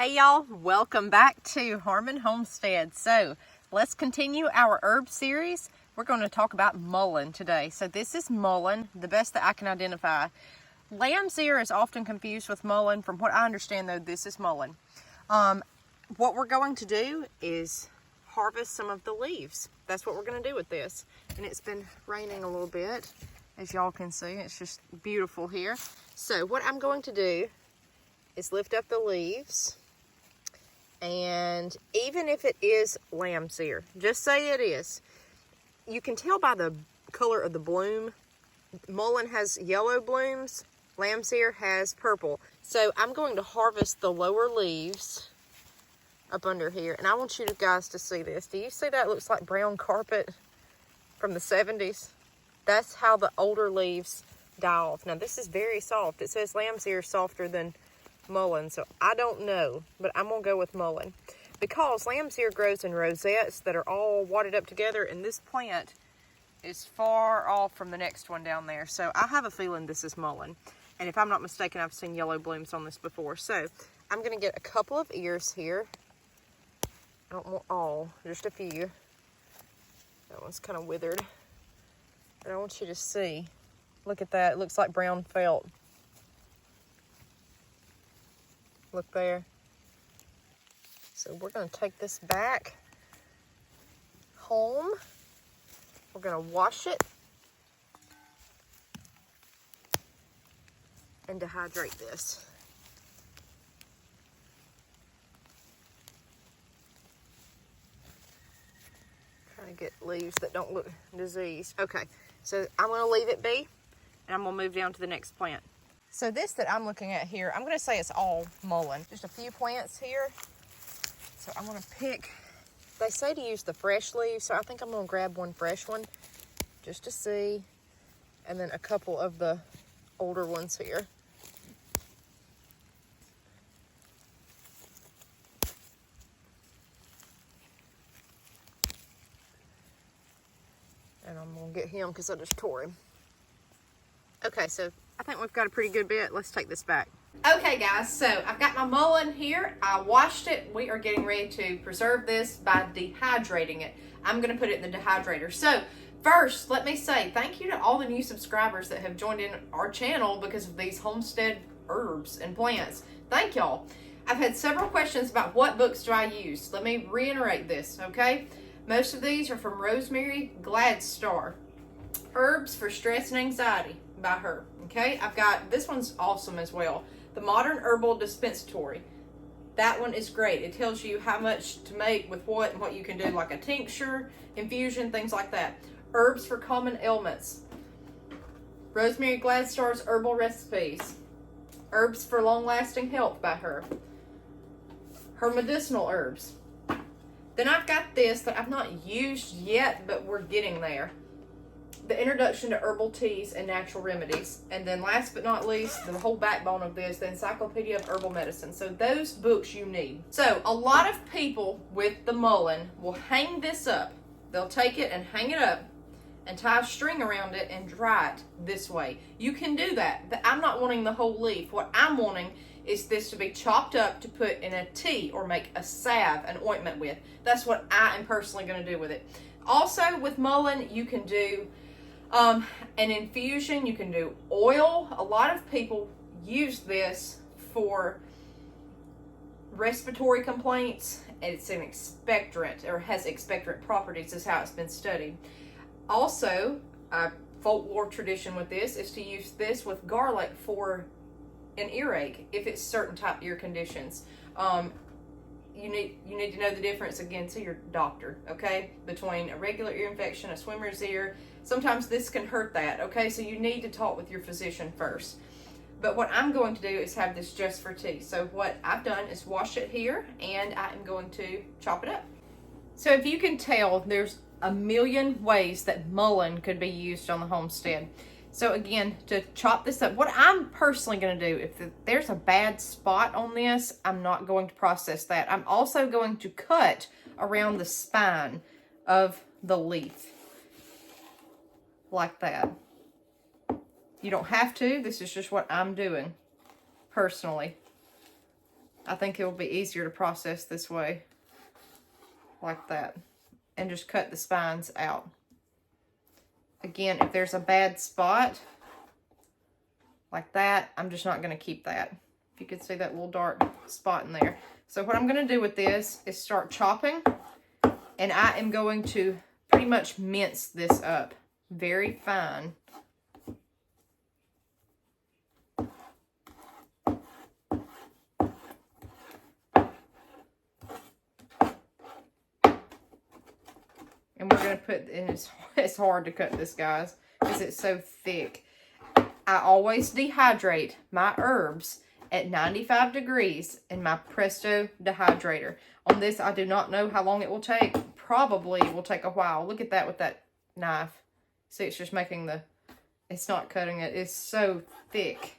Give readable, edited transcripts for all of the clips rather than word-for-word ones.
Hey y'all, welcome back to Homestead. So let's continue our herb series. We're going to talk about mullein today. So this is mullein, the best that I can identify. Lamb's ear is often confused with mullein. From what I understand though, this is mullein. What we're going to do is harvest some of the leaves. That's what we're going to do with this. And it's been raining a little bit, as y'all can see. It's just beautiful here. So what I'm going to do is lift up the leaves. And even if it is lamb's ear, just say it is, you can tell by the color of the bloom. Mullein has yellow blooms, lamb's ear has purple. So I'm going to harvest the lower leaves up under here. And I want you guys to see this. Do you see that? It looks like brown carpet from the 70s. That's how the older leaves die off. Now this is very soft. It says lamb's ear is softer than mullein, so I don't know, but I'm gonna go with mullein because lamb's ear grows in rosettes that are all wadded up together, and this plant is far off from the next one down there, so I have a feeling this is mullein. And if I'm not mistaken, I've seen yellow blooms on this before. So I'm gonna get a couple of ears here. I don't want all, just a few. That one's kind of withered, but I want you to see. Look at that. It looks like brown felt. Look there. So we're going to take this back home. We're going to wash it and dehydrate this. Trying to get leaves that don't look diseased. Okay, so I'm going to leave it be, and I'm going to move down to the next plant. So this that I'm looking at here, I'm going to say it's all mullein. Just a few plants here. So I'm going to pick, they say to use the fresh leaves, so I think I'm going to grab one fresh one just to see. And then a couple of the older ones here. And I'm going to get him because I just tore him. Okay, so I think we've got a pretty good bit. Let's take this back. Okay guys, so I've got my mullein here. I washed it. We are getting ready to preserve this by dehydrating it. I'm going to put it in the dehydrator. So first, let me say thank you to all the new subscribers that have joined in our channel because of these homestead herbs and plants. Thank y'all. I've had several questions about what books do I use. Let me reiterate this, okay? Most of these are from Rosemary Gladstar. Herbs for Stress and Anxiety by her. Okay, I've got, this one's awesome as well. The Modern Herbal Dispensatory. That one is great. It tells you how much to make with what and what you can do, like a tincture, infusion, things like that. Herbs for Common Ailments. Rosemary Gladstar's Herbal Recipes. Herbs for Long-Lasting Health by her. Her Medicinal Herbs. Then I've got this that I've not used yet, but we're getting there. The Introduction to Herbal Teas and Natural Remedies. And then last but not least, the whole backbone of this, the Encyclopedia of Herbal Medicine. So those books you need. So a lot of people with the mullein will hang this up. They'll take it and hang it up and tie a string around it and dry it this way. You can do that, but I'm not wanting the whole leaf. What I'm wanting is this to be chopped up to put in a tea or make a salve, an ointment with. That's what I am personally going to do with it. Also with mullein, you can do an infusion, you can do oil. A lot of people use this for respiratory complaints. It's an expectorant, or has expectorant properties, is how it's been studied. Also, a folklore tradition with this is to use this with garlic for an earache if it's certain type ear conditions. You need to know the difference, again, to your doctor, okay, between a regular ear infection, a swimmer's ear. Sometimes this can hurt that, okay, so you need to talk with your physician first. But what I'm going to do is have this just for tea. So what I've done is wash it here, and I am going to chop it up. So if you can tell, there's a million ways that mullein could be used on the homestead. So again, to chop this up, what I'm personally going to do, if there's a bad spot on this, I'm not going to process that. I'm also going to cut around the spine of the leaf like that. You don't have to. This is just what I'm doing personally. I think it will be easier to process this way, like that, and just cut the spines out. Again, if there's a bad spot like that, I'm just not going to keep that. If you could see that little dark spot in there. So what I'm going to do with this is start chopping, and I am going to pretty much mince this up very fine. And we're going to put, and it's hard to cut this, guys, because it's so thick. I always dehydrate my herbs at 95 degrees in my Presto dehydrator. On this, I do not know how long it will take. Probably it will take a while. Look at that with that knife. See, it's just making the, it's not cutting it. It's so thick.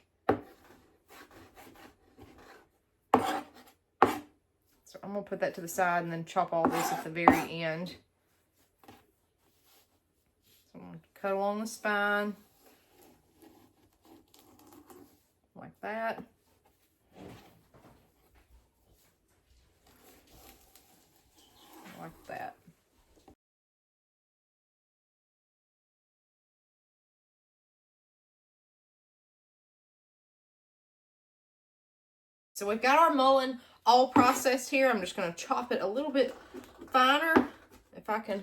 So I'm going to put that to the side and then chop all this at the very end. So I'm going to cut along the spine. Like that. Like that. So we've got our mullein all processed here. I'm just going to chop it a little bit finer if I can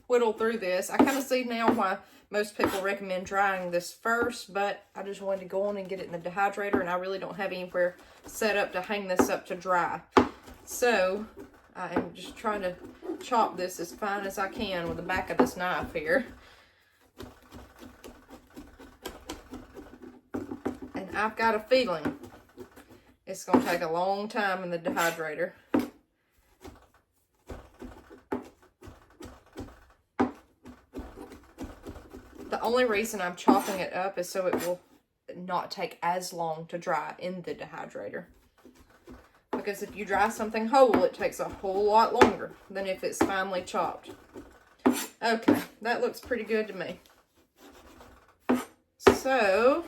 whittle through this. I kind of see now why most people recommend drying this first, but I just wanted to go on and get it in the dehydrator, and I really don't have anywhere set up to hang this up to dry. So I am just trying to chop this as fine as I can with the back of this knife here. And I've got a feeling it's going to take a long time in the dehydrator. The only reason I'm chopping it up is so it will not take as long to dry in the dehydrator. Because if you dry something whole, it takes a whole lot longer than if it's finely chopped. Okay, that looks pretty good to me. So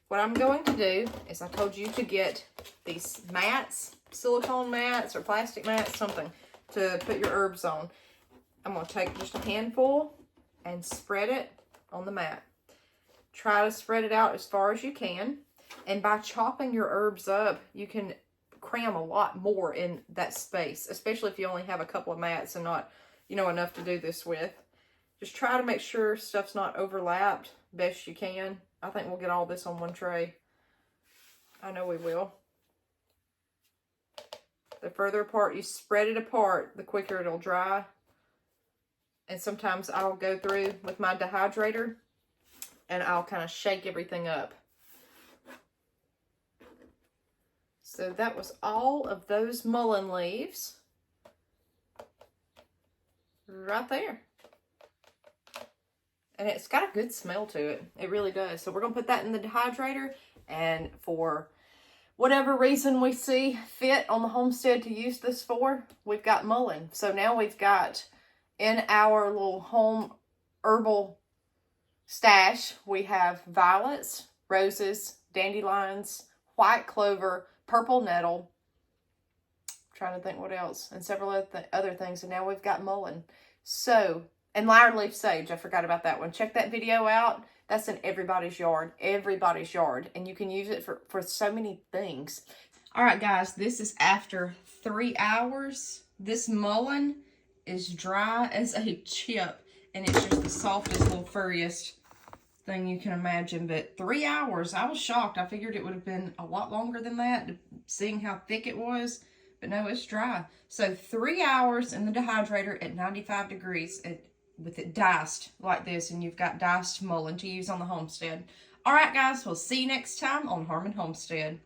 what I'm going to do is, I told you to get these mats, silicone mats or plastic mats, something to put your herbs on. I'm going to take just a handful and spread it on the mat. Try to spread it out as far as you can. And by chopping your herbs up, you can cram a lot more in that space, especially if you only have a couple of mats and not, you know, enough to do this with. Just try to make sure stuff's not overlapped best you can. I think we'll get all this on one tray. I know we will. The further apart you spread it apart, the quicker it'll dry. And sometimes I'll go through with my dehydrator and I'll kind of shake everything up. So that was all of those mullein leaves right there. And it's got a good smell to it. It really does. So we're going to put that in the dehydrator. And for whatever reason we see fit on the homestead to use this for, we've got mullein. So now we've got in our little home herbal stash, we have violets, roses, dandelions, white clover, purple nettle. I'm trying to think what else. And several other things. And now we've got mullein. So, and liard leaf sage, I forgot about that one. Check that video out. That's in everybody's yard. Everybody's yard. And you can use it for so many things. All right, guys. This is after 3 hours. This mullein is dry as a chip. And it's just the softest, little furriest thing you can imagine. But 3 hours, I was shocked. I figured it would have been a lot longer than that, seeing how thick it was. But no, it's dry. So 3 hours in the dehydrator at 95 degrees. With it diced like this, and you've got diced mullein to use on the homestead. All right, guys, we'll see you next time on Harmon Homestead.